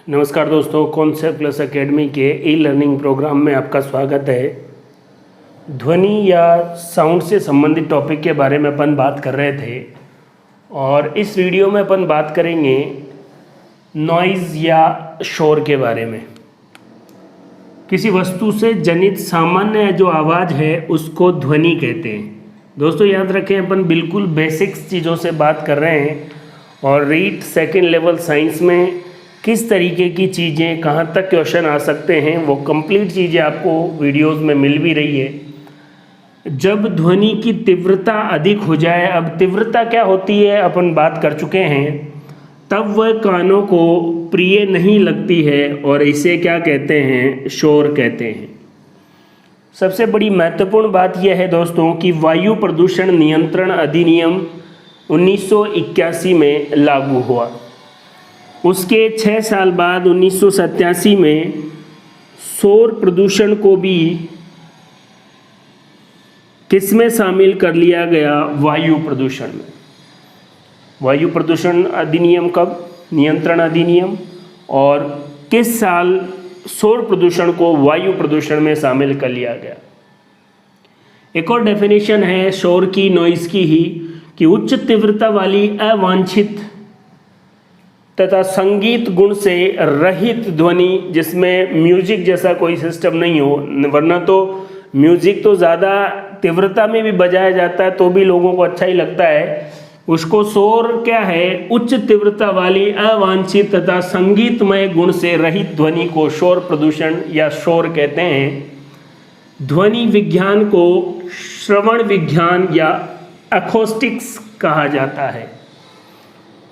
नमस्कार दोस्तों, concept plus academy के ई लर्निंग प्रोग्राम में आपका स्वागत है। ध्वनि या साउंड से संबंधित टॉपिक के बारे में अपन बात कर रहे थे और इस वीडियो में अपन बात करेंगे नॉइज़ या शोर के बारे में। किसी वस्तु से जनित सामान्य जो आवाज़ है उसको ध्वनि कहते हैं। दोस्तों याद रखें, अपन बिल्कुल बेसिक्स चीज़ों से बात कर रहे हैं और रीट सेकेंड लेवल साइंस में किस तरीके की चीज़ें कहाँ तक क्वेश्चन आ सकते हैं वो कंप्लीट चीज़ें आपको वीडियोस में मिल भी रही है। जब ध्वनि की तीव्रता अधिक हो जाए, अब तीव्रता क्या होती है अपन बात कर चुके हैं, तब वह कानों को प्रिय नहीं लगती है और इसे क्या कहते हैं, शोर कहते हैं। सबसे बड़ी महत्वपूर्ण बात यह है दोस्तों कि वायु प्रदूषण नियंत्रण अधिनियम 1981 में लागू हुआ। उसके 6 साल बाद 1987 में शोर प्रदूषण को भी किसमें शामिल कर लिया गया, वायु प्रदूषण में। वायु प्रदूषण अधिनियम कब, नियंत्रण अधिनियम, और किस साल शोर प्रदूषण को वायु प्रदूषण में शामिल कर लिया गया। एक और डेफिनेशन है शोर की, नॉइज़ की ही, कि उच्च तीव्रता वाली अवांछित तथा संगीत गुण से रहित ध्वनि जिसमें म्यूजिक जैसा कोई सिस्टम नहीं हो, वरना तो म्यूजिक तो ज़्यादा तीव्रता में भी बजाया जाता है तो भी लोगों को अच्छा ही लगता है। उसको शोर क्या है, उच्च तीव्रता वाली अवांछित तथा संगीतमय गुण से रहित ध्वनि को शोर प्रदूषण या शोर कहते हैं। ध्वनि विज्ञान को श्रवण विज्ञान या एकोस्टिक्स कहा जाता है।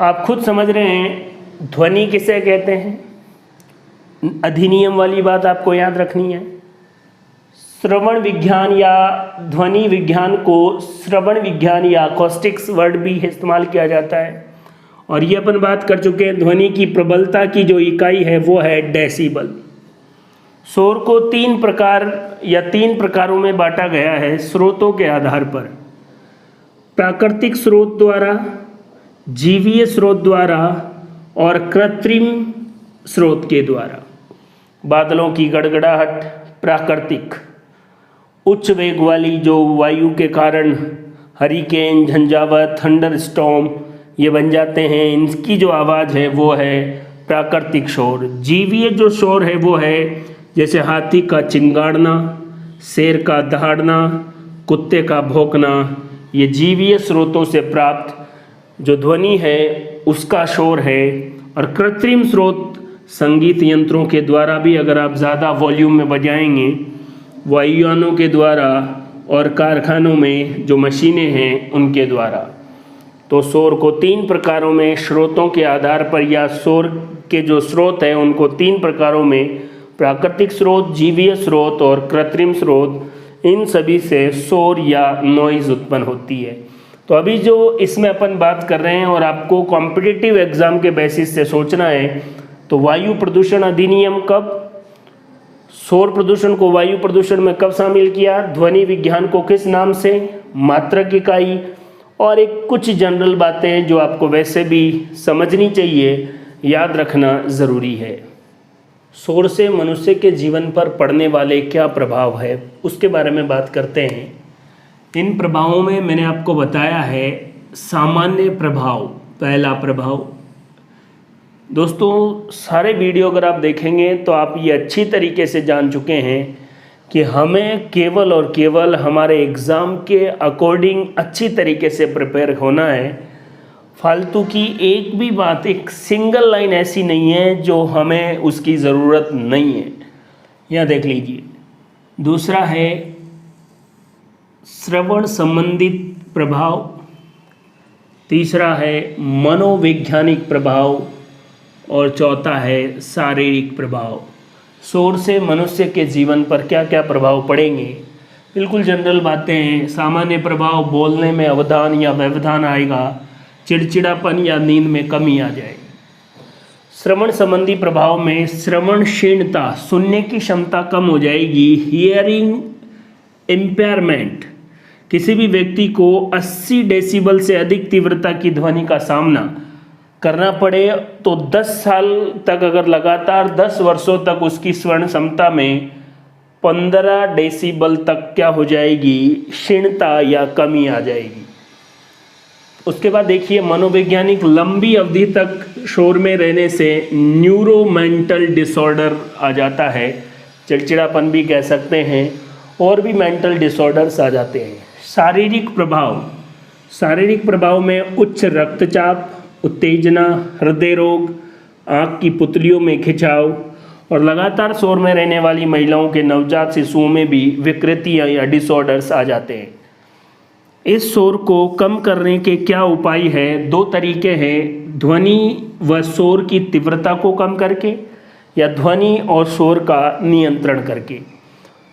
आप खुद समझ रहे हैं ध्वनि किसे कहते हैं। अधिनियम वाली बात आपको याद रखनी है। श्रवण विज्ञान या ध्वनि विज्ञान को श्रवण विज्ञान या अकॉस्टिक्स वर्ड भी इस्तेमाल किया जाता है। और ये अपन बात कर चुके हैं, ध्वनि की प्रबलता की जो इकाई है वो है डेसिबल। शोर को 3 प्रकार या 3 प्रकारों में बांटा गया है स्रोतों के आधार पर। प्राकृतिक स्रोत द्वारा, जीवीय स्रोत द्वारा और कृत्रिम स्रोत के द्वारा। बादलों की गड़गड़ाहट प्राकृतिक, उच्च वेग वाली जो वायु के कारण हरिकेन, झंझावात, थंडर स्टॉर्म ये बन जाते हैं, इनकी जो आवाज़ है वो है प्राकृतिक शोर। जीवीय जो शोर है वो है जैसे हाथी का चिंगाड़ना, शेर का दहाड़ना, कुत्ते का भौंकना, ये जीवीय स्रोतों से प्राप्त जो ध्वनि है उसका शोर है। और कृत्रिम स्रोत संगीत यंत्रों के द्वारा भी, अगर आप ज़्यादा वॉल्यूम में बजाएंगे, वायुयानों के द्वारा और कारखानों में जो मशीनें हैं उनके द्वारा। तो शोर को 3 प्रकारों में स्रोतों के आधार पर, या शोर के जो स्रोत हैं उनको 3 प्रकारों में, प्राकृतिक स्रोत, जीवीय स्रोत और कृत्रिम स्रोत, इन सभी से शोर या नॉइज़ उत्पन्न होती है। तो अभी जो इसमें अपन बात कर रहे हैं और आपको कॉम्पिटिटिव एग्जाम के बेसिस से सोचना है, तो वायु प्रदूषण अधिनियम कब, शोर प्रदूषण को वायु प्रदूषण में कब शामिल किया, ध्वनि विज्ञान को किस नाम से, मात्रक इकाई, और एक कुछ जनरल बातें जो आपको वैसे भी समझनी चाहिए, याद रखना ज़रूरी है। शोर से मनुष्य के जीवन पर पड़ने वाले क्या प्रभाव है उसके बारे में बात करते हैं। इन प्रभावों में मैंने आपको बताया है सामान्य प्रभाव। पहला प्रभाव दोस्तों, सारे वीडियो अगर आप देखेंगे तो आप ये अच्छी तरीके से जान चुके हैं कि हमें केवल और केवल हमारे एग्ज़ाम के अकॉर्डिंग अच्छी तरीके से प्रिपेयर होना है। फालतू की एक भी बात, एक सिंगल लाइन ऐसी नहीं है जो हमें उसकी ज़रूरत नहीं है। यहाँ देख लीजिए। दूसरा है श्रवण संबंधित प्रभाव, तीसरा है मनोवैज्ञानिक प्रभाव और चौथा है शारीरिक प्रभाव। शोर से मनुष्य के जीवन पर क्या क्या प्रभाव पड़ेंगे, बिल्कुल जनरल बातें हैं। सामान्य प्रभाव, बोलने में अवधान या व्यवधान आएगा, चिड़चिड़ापन या नींद में कमी आ जाएगी। श्रवण संबंधी प्रभाव में श्रवण क्षीणता, सुनने की क्षमता कम हो जाएगी। हियरिंग इम्पेयरमेंट, किसी भी व्यक्ति को 80 डेसिबल से अधिक तीव्रता की ध्वनि का सामना करना पड़े तो 10 साल तक, अगर लगातार 10 वर्षों तक उसकी स्वर्ण क्षमता में 15 डेसिबल तक क्या हो जाएगी, क्षीणता या कमी आ जाएगी। उसके बाद देखिए मनोवैज्ञानिक, लंबी अवधि तक शोर में रहने से न्यूरोमेंटल डिसऑर्डर आ जाता है, चिड़चिड़ापन भी कह सकते हैं, और भी मेंटल डिसऑर्डर्स आ जाते हैं। शारीरिक प्रभाव में उच्च रक्तचाप, उत्तेजना, हृदय रोग, आँख की पुतलियों में खिंचाव, और लगातार शोर में रहने वाली महिलाओं के नवजात शिशुओं में भी विकृतियाँ या डिसऑर्डर्स आ जाते हैं। इस शोर को कम करने के क्या उपाय है? 2 तरीके हैं, ध्वनि व शोर की तीव्रता को कम करके या ध्वनि और शोर का नियंत्रण करके।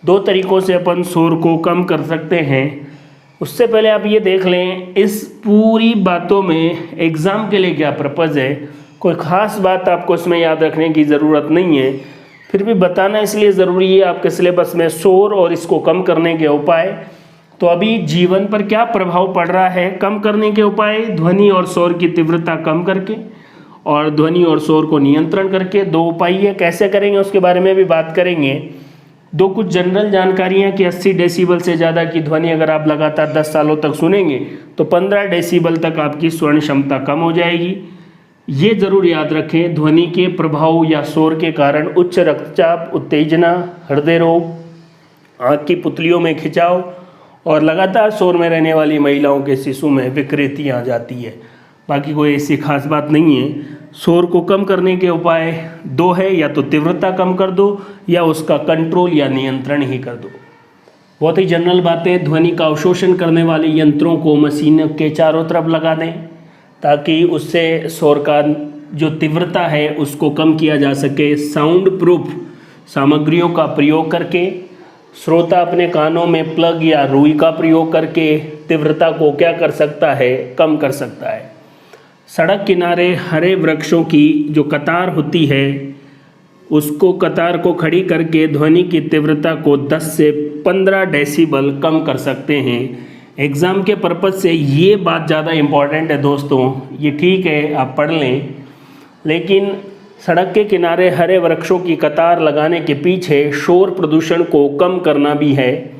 2 तरीकों से अपन शोर को कम कर सकते हैं। उससे पहले आप ये देख लें, इस पूरी बातों में एग्ज़ाम के लिए क्या पर्पज़ है, कोई ख़ास बात आपको इसमें याद रखने की ज़रूरत नहीं है, फिर भी बताना इसलिए ज़रूरी है आपके सिलेबस में शोर और इसको कम करने के उपाय। तो अभी जीवन पर क्या प्रभाव पड़ रहा है, कम करने के उपाय, ध्वनि और शोर की तीव्रता कम करके और ध्वनि और शोर को नियंत्रण करके। 2 उपाय है, कैसे करेंगे उसके बारे में भी बात करेंगे। 2 कुछ जनरल जानकारियाँ कि 80 डेसिबल से ज़्यादा की ध्वनि अगर आप लगातार 10 सालों तक सुनेंगे तो 15 डेसिबल तक आपकी स्वर्ण क्षमता कम हो जाएगी। ये ज़रूर याद रखें, ध्वनि के प्रभाव या शोर के कारण उच्च रक्तचाप, उत्तेजना, हृदय रोग, आँख की पुतलियों में खिंचाव और लगातार शोर में रहने वाली महिलाओं के शिशु में विकृतियाँ आ जाती है। बाकी कोई ऐसी खास बात नहीं है। शोर को कम करने के उपाय 2 है, या तो तीव्रता कम कर दो या उसका कंट्रोल या नियंत्रण ही कर दो। बहुत ही जनरल बातें, ध्वनि का अवशोषण करने वाले यंत्रों को मशीन के चारों तरफ लगा दें ताकि उससे शोर का जो तीव्रता है उसको कम किया जा सके। साउंड प्रूफ सामग्रियों का प्रयोग करके, श्रोता अपने कानों में प्लग या रुई का प्रयोग करके तीव्रता को क्या कर सकता है, कम कर सकता है। सड़क किनारे हरे वृक्षों की जो कतार होती है उसको, कतार को खड़ी करके ध्वनि की तीव्रता को 10 से 15 डेसिबल कम कर सकते हैं। एग्ज़ाम के पर्पज़ से ये बात ज़्यादा इम्पॉर्टेंट है दोस्तों, ये ठीक है आप पढ़ लें, लेकिन सड़क के किनारे हरे वृक्षों की कतार लगाने के पीछे शोर प्रदूषण को कम करना भी है।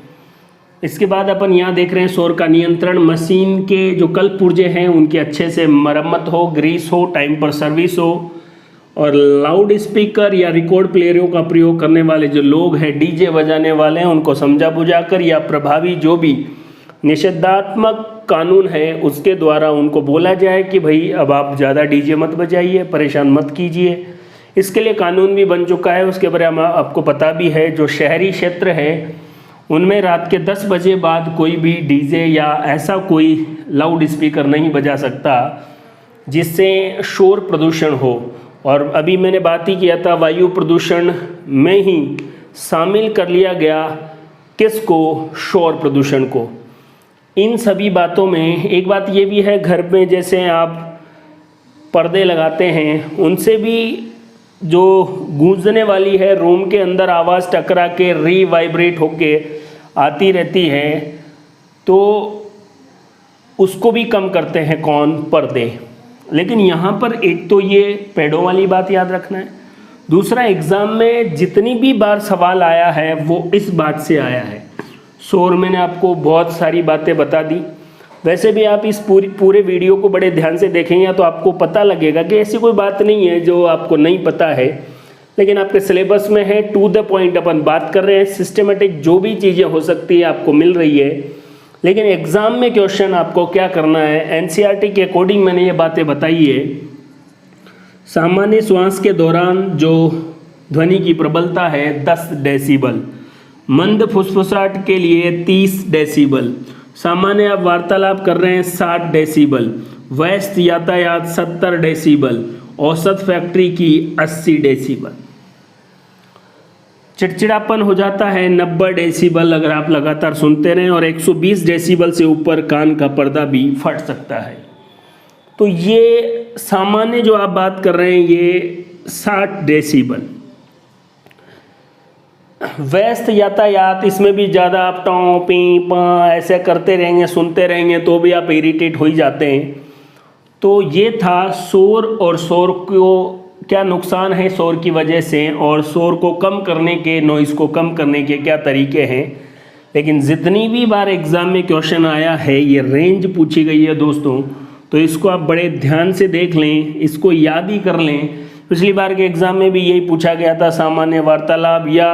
इसके बाद अपन यहाँ देख रहे हैं शोर का नियंत्रण, मशीन के जो कल पुर्जे हैं उनकी अच्छे से मरम्मत हो, ग्रीस हो, टाइम पर सर्विस हो, और लाउड स्पीकर या रिकॉर्ड प्लेयरों का प्रयोग करने वाले जो लोग हैं, डीजे बजाने वाले हैं, उनको समझा बुझाकर या प्रभावी जो भी निषेधात्मक कानून है उसके द्वारा उनको बोला जाए कि भाई अब आप ज़्यादा डीजे मत बजाइए, परेशान मत कीजिए। इसके लिए कानून भी बन चुका है, उसके बारे में आपको पता भी है। जो शहरी क्षेत्र है उनमें रात के 10 बजे बाद कोई भी डीजे या ऐसा कोई लाउड स्पीकर नहीं बजा सकता जिससे शोर प्रदूषण हो। और अभी मैंने बात ही किया था, वायु प्रदूषण में ही शामिल कर लिया गया किसको, शोर प्रदूषण को। इन सभी बातों में एक बात ये भी है, घर में जैसे आप पर्दे लगाते हैं उनसे भी जो गूंजने वाली है, रूम के अंदर आवाज़ टकरा के रीवाइब्रेट होके आती रहती है, तो उसको भी कम करते हैं कौन, पर्दे। लेकिन यहाँ पर एक तो ये पेड़ों वाली बात याद रखना है, दूसरा एग्ज़ाम में जितनी भी बार सवाल आया है वो इस बात से आया है। शोर मैंने आपको बहुत सारी बातें बता दी, वैसे भी आप इस पूरे वीडियो को बड़े ध्यान से देखेंगे तो आपको पता लगेगा कि ऐसी कोई बात नहीं है जो आपको नहीं पता है, लेकिन आपके सिलेबस में है। टू द पॉइंट अपन बात कर रहे हैं, सिस्टमेटिक जो भी चीज़ें हो सकती है आपको मिल रही है, लेकिन एग्ज़ाम में क्वेश्चन आपको क्या करना है, एनसीईआरटी के अकॉर्डिंग मैंने ये बातें बताई है। सामान्य श्वास के दौरान जो ध्वनि की प्रबलता है 10 डेसिबल, मंद फुसफुसाहट के लिए 30 डेसिबल, सामान्य आप वार्तालाप कर रहे हैं 60 डेसिबल, व्यस्त यातायात 70 डेसिबल, औसत फैक्ट्री की 80 डेसिबल। चिड़चिड़ापन हो जाता है 90 डेसिबल अगर आप लगातार सुनते रहें, और 120 डेसिबल से ऊपर कान का पर्दा भी फट सकता है। तो ये सामान्य जो आप बात कर रहे हैं ये 60 डेसिबल। व्यस्त यातायात, इसमें भी ज़्यादा आप टॉ पी पा ऐसे करते रहेंगे, सुनते रहेंगे तो भी आप इरिटेट हो ही जाते हैं। तो ये था शोर और शोर को क्या नुकसान है शोर की वजह से, और शोर को कम करने के, नॉइज़ को कम करने के क्या तरीके हैं। लेकिन जितनी भी बार एग्ज़ाम में क्वेश्चन आया है, ये रेंज पूछी गई है दोस्तों, तो इसको आप बड़े ध्यान से देख लें, इसको याद ही कर लें। पिछली बार के एग्ज़ाम में भी यही पूछा गया था, सामान्य वार्तालाप या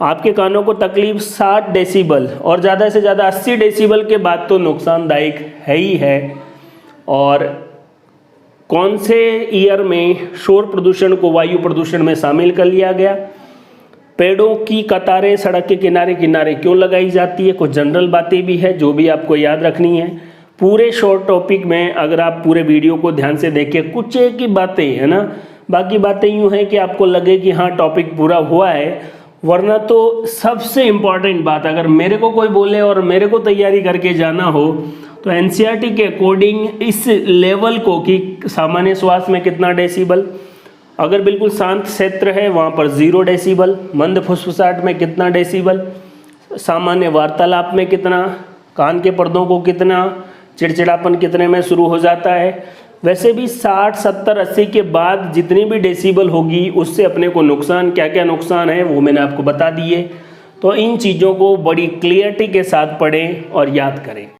आपके कानों को तकलीफ 60 डेसिबल और ज़्यादा से ज़्यादा 80 डेसिबल के बाद तो नुकसानदायक है ही है। और कौन से ईयर में शोर प्रदूषण को वायु प्रदूषण में शामिल कर लिया गया, पेड़ों की कतारें सड़क के किनारे किनारे क्यों लगाई जाती है, कुछ जनरल बातें भी है जो भी आपको याद रखनी है। पूरे शॉर्ट टॉपिक में अगर आप पूरे वीडियो को ध्यान से देखें, कुछ एक ही बातें है ना, बाकी बातें यूँ हैं कि आपको लगे कि हाँ टॉपिक पूरा हुआ है, वरना तो सबसे इम्पॉर्टेंट बात अगर मेरे को कोई बोले और मेरे को तैयारी करके जाना हो तो एनसीईआरटी के अकॉर्डिंग इस लेवल को कि सामान्य श्वास में कितना डेसिबल, अगर बिल्कुल शांत क्षेत्र है वहाँ पर 0 डेसिबल, मंद फुसफुसाहट में कितना डेसिबल, सामान्य वार्तालाप में कितना, कान के पर्दों को कितना, चिड़चिड़ापन कितने में शुरू हो जाता है। वैसे भी 60, 70, 80 के बाद जितनी भी डेसिबल होगी उससे अपने को नुकसान, क्या क्या नुकसान है वो मैंने आपको बता दिए। तो इन चीज़ों को बड़ी क्लियरिटी के साथ पढ़ें और याद करें।